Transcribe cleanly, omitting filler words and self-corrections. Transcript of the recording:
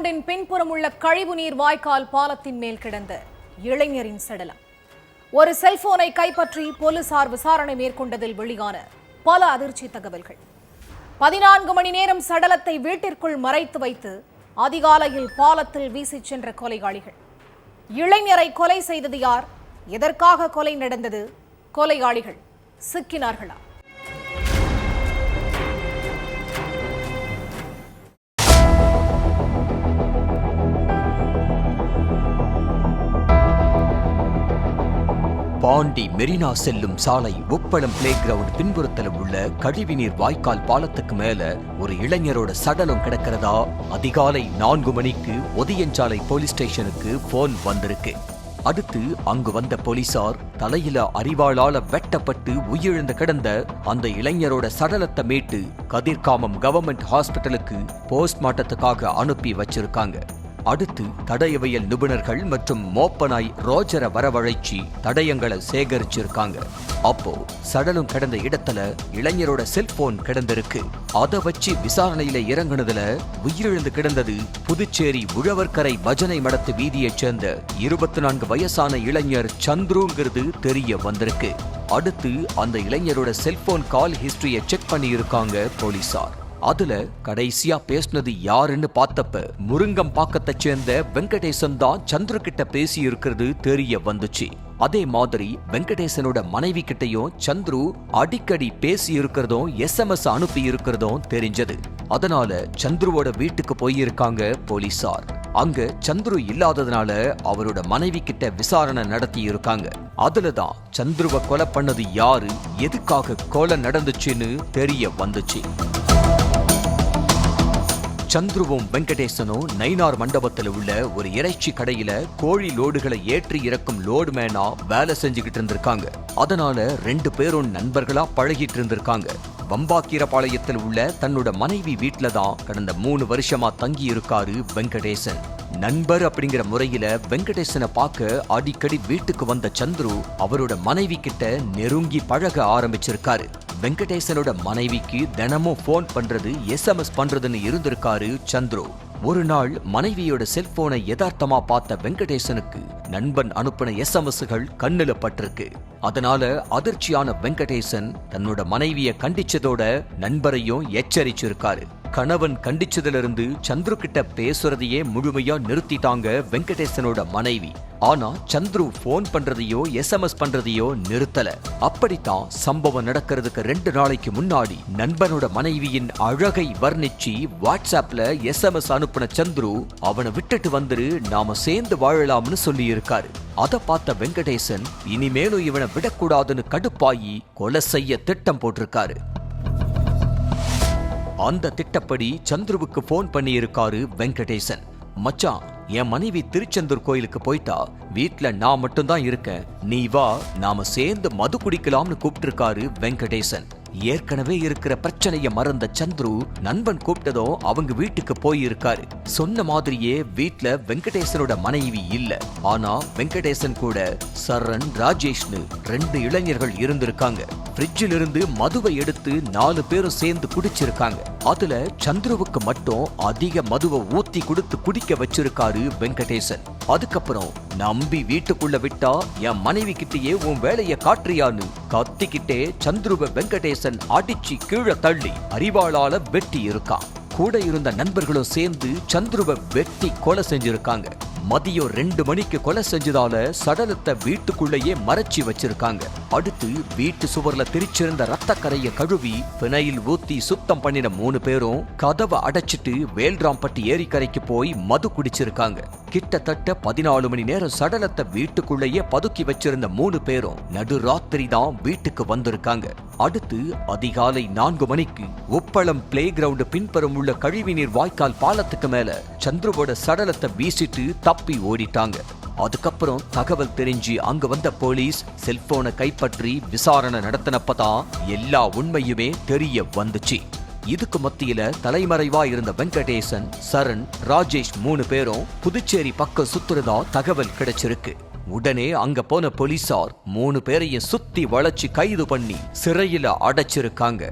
கிரவுண்டின் பின்புறம் உள்ள கழிவுநீர் வாய்க்கால் பாலத்தின் மேல் கிடந்த இளைஞரின் சடலம். ஒரு செல்போனை கைப்பற்றி போலீசார் விசாரணை மேற்கொண்டதில் வெளியான பல அதிர்ச்சி தகவல்கள். 14 மணி நேரம் சடலத்தை வீட்டிற்குள் மறைத்து வைத்து அதிகாலையில் பாலத்தில் வீசிச் சென்ற கொலையாளிகள். இளைஞரை கொலை செய்தது யார்? எதற்காக கொலை நடந்தது? கொலையாளிகள் சிக்கினார்களா? பாண்டி மெரினா செல்லும் சாலை உப்பளம் பிளே கிரவுண்ட் பின்புறத்தில் உள்ள கழிவுநீர் வாய்க்கால் பாலத்துக்கு மேல ஒரு இளைஞரோட சடலம் கிடக்கிறதா அதிகாலை 4 மணிக்கு ஒதியஞ்சாலை போலீஸ் ஸ்டேஷனுக்கு போன் வந்திருக்கு. அடுத்து அங்கு வந்த போலீசார் தலையில அரிவாளால வெட்டப்பட்டு உயிரிழந்து கிடந்த அந்த இளைஞரோட சடலத்தை மீட்டு கதிர்காமம் கவர்மெண்ட் ஹாஸ்பிட்டலுக்கு போஸ்ட்மார்ட்டத்துக்காக அனுப்பி வச்சிருக்காங்க. அடுத்து தடயவியல் நிபுணர்கள் மற்றும் மோப்பனாய் ரோஜரை வரவழைச்சி தடயங்களை சேகரிச்சிருக்காங்க. அப்போ சடலம் கிடந்த இடத்துல இளைஞரோட செல்போன் கிடந்திருக்கு. அதை வச்சு விசாரணையில இறங்குனதுல உயிரிழந்து கிடந்தது புதுச்சேரி உழவர்கரை பஜனை மடத்து வீதியைச் சேர்ந்த 24 வயசான இளைஞர் சந்துருங்கிறது தெரிய வந்திருக்கு. அடுத்து அந்த இளைஞரோட செல்போன் கால் ஹிஸ்டரியை செக் பண்ணி இருக்காங்க போலீசார். அதுல கடைசியா பேசினது யாருன்னு பார்த்தப்ப முருங்கம்பாக்கத்தை சேர்ந்த வெங்கடேசன் தான் சந்துரு கிட்ட பேசி இருக்கிறது தெரிய வந்துச்சு. அதே மாதிரி வெங்கடேசனோட மனைவி கிட்டையும் சந்துரு அடிக்கடி பேசி இருக்கிறதும் SMS அனுப்பி இருக்கிறதும் தெரிஞ்சது. அதனால சந்துருவோட வீட்டுக்கு போயிருக்காங்க போலீசார். அங்க சந்துரு இல்லாததுனால அவரோட மனைவி கிட்ட விசாரணை நடத்தி இருக்காங்க. அதுலதான் சந்துருவை கொலை பண்ணது யாரு, எதுக்காக கொலை நடந்துச்சுன்னு தெரிய வந்துச்சு. சந்துருவும் வெங்கடேசனும் நைனார் மண்டபத்தில் உள்ள ஒரு இறைச்சி கடையில கோழி லோடுகளை ஏற்றி இறக்கும் லோடுமேனா வேலை செஞ்சுக்கிட்டு இருந்திருக்காங்க. அதனால 2 பேரும் நண்பர்களா பழகிட்டு இருந்திருக்காங்க. வம்பாக்கீரபாளையத்தில் உள்ள தன்னோட மனைவி வீட்டுல தான் கடந்த 3 வருஷமா தங்கி இருக்காரு வெங்கடேசன். நண்பர் அப்படிங்கிற முறையில வெங்கடேசனை பார்க்க அடிக்கடி வீட்டுக்கு வந்த சந்துரு அவரோட மனைவி கிட்ட நெருங்கி பழக ஆரம்பிச்சிருக்காரு. வெங்கடேசனோட மனைவிக்கு தினமும் போன் பண்றது SMS பண்றதுன்னு இருந்திருக்காரு சந்துரு. ஒரு நாள் மனைவியோட செல்போனை யதார்த்தமா பார்த்த வெங்கடேசனுக்கு நண்பன் அனுப்பின SMSகள் கண்ணுல பட்டிருக்கு. அதனால அதிர்ச்சியான வெங்கடேசன் தன்னோட மனைவிய கண்டிச்சதோட நண்பரையும் எச்சரிச்சிருக்காரு. கணவன் கண்டிச்சதிலிருந்து சந்துரு கிட்ட பேசுறதையே முழுமையா நிறுத்திட்டாங்க வெங்கடேசனோட மனைவி. ஆனா சந்துரு போன் பண்றதையோ SMS பண்றதையோ நிறுத்தல. அப்படித்தான் சம்பவம் நடக்கிறதுக்கு 2 நாளைக்கு முன்னாடி நண்பனோட மனைவியின் அழகை வர்ணிச்சு வாட்ஸ்அப்ல SMS அனுப்பின சந்துரு அவனை விட்டுட்டு வந்துரு, நாம சேர்ந்து வாழலாம்னு சொல்லி இருக்காரு. அதை பார்த்த வெங்கடேசன் இனிமேலும் இவனை விடக்கூடாதுன்னு கடுப்பாயி கொலை செய்ய திட்டம் போட்டிருக்காரு. அந்த திட்டப்படி சந்துருவுக்கு போன் பண்ணி இருக்காரு வெங்கடேசன். மச்சான், என் மனைவி திருச்செந்தூர் கோயிலுக்கு போயிட்டா, வீட்டுல நான் மட்டும்தான் இருக்கேன், நீ வா, நாம சேர்ந்து மது குடிக்கலாம்னு கூப்பிட்டு இருக்காரு வெங்கடேசன். ஏற்கனவே இருக்கிற பிரச்சனைய மறந்த சந்துரு நண்பன் கூப்பிட்டதும் அவங்க வீட்டுக்கு போயிருக்காரு. சொன்ன மாதிரியே வீட்டுல வெங்கடேசனோட மனைவி இல்ல. ஆனா வெங்கடேசன் கூட சரண், ராஜேஷ்னு 2 இளைஞர்கள் இருந்திருக்காங்க. ஃப்ரிட்ஜில் இருந்து மதுவை எடுத்து 4 பேரும் சேர்ந்து குடிச்சிருக்காங்க. அதுல சந்துருவுக்கு மட்டும் அதிக மதுவை ஊத்தி கொடுத்து குடிக்க வச்சிருக்காரு வெங்கடேசன். அதுக்கப்புறம் நம்பி வீட்டுக்குள்ள விட்டா என் மனைவி கிட்டேயே உன் வேலைய காட்டுறியான்னு கத்திக்கிட்டே சந்துருவை வெங்கடேசன் அடிச்சு கீழே தள்ளி அரிவாளால வெட்டி இருக்கான். கூட இருந்த நண்பர்களும் சேர்ந்து சந்துருவை வெட்டி கொலை செஞ்சிருக்காங்க. மதியம் 2 மணிக்கு கொலை செஞ்சதால சடலத்தை வீட்டுக்குள்ளேயே மறைச்சி வச்சிருக்காங்க. அடுத்து வீட்டு சுவர்ல திரிச்சிருந்த ரத்தக்கரையை கழுவி பிணையில் ஊத்தி சுத்தம் பண்ணின 3 பேரும் கதவை அடைச்சிட்டு வேல்ராம்பட்டி ஏரிக்கரைக்கு போய் மது குடிச்சிருக்காங்க. கிட்டத்தட்ட 14 மணி நேரம் சடலத்தை வீட்டுக்குள்ளேயே பதுக்கி வச்சிருந்த 3 பேரும் நடுராத்திரி தான் வீட்டுக்கு வந்திருக்காங்க. அடுத்து அதிகாலை 4 மணிக்கு உப்பளம் பிளே கிரவுண்ட் பின்புறம் உள்ள கழிவுநீர் வாய்க்கால் பாலத்துக்கு மேல சந்துருவோட சடலத்தை வீசிட்டு தப்பி ஓடிட்டாங்க. அதுக்கப்புறம் தகவல் தெரிஞ்சு அங்க வந்த போலீஸ் செல்போனை கைப்பற்றி விசாரணை நடத்தினப்பதான் எல்லா உண்மையுமே தெரிய வந்துச்சு. இதுக்கு மத்தியில தலைமறைவா இருந்த வெங்கடேசன், சரண், ராஜேஷ் 3 பேரும் புதுச்சேரி பக்கம் சுத்துறதா தகவல் கிடைச்சிருக்கு. உடனே அங்க போன போலீசார் 3 பேரையும் சுத்தி வளைச்சு கைது பண்ணி சிறையில அடைச்சிருக்காங்க.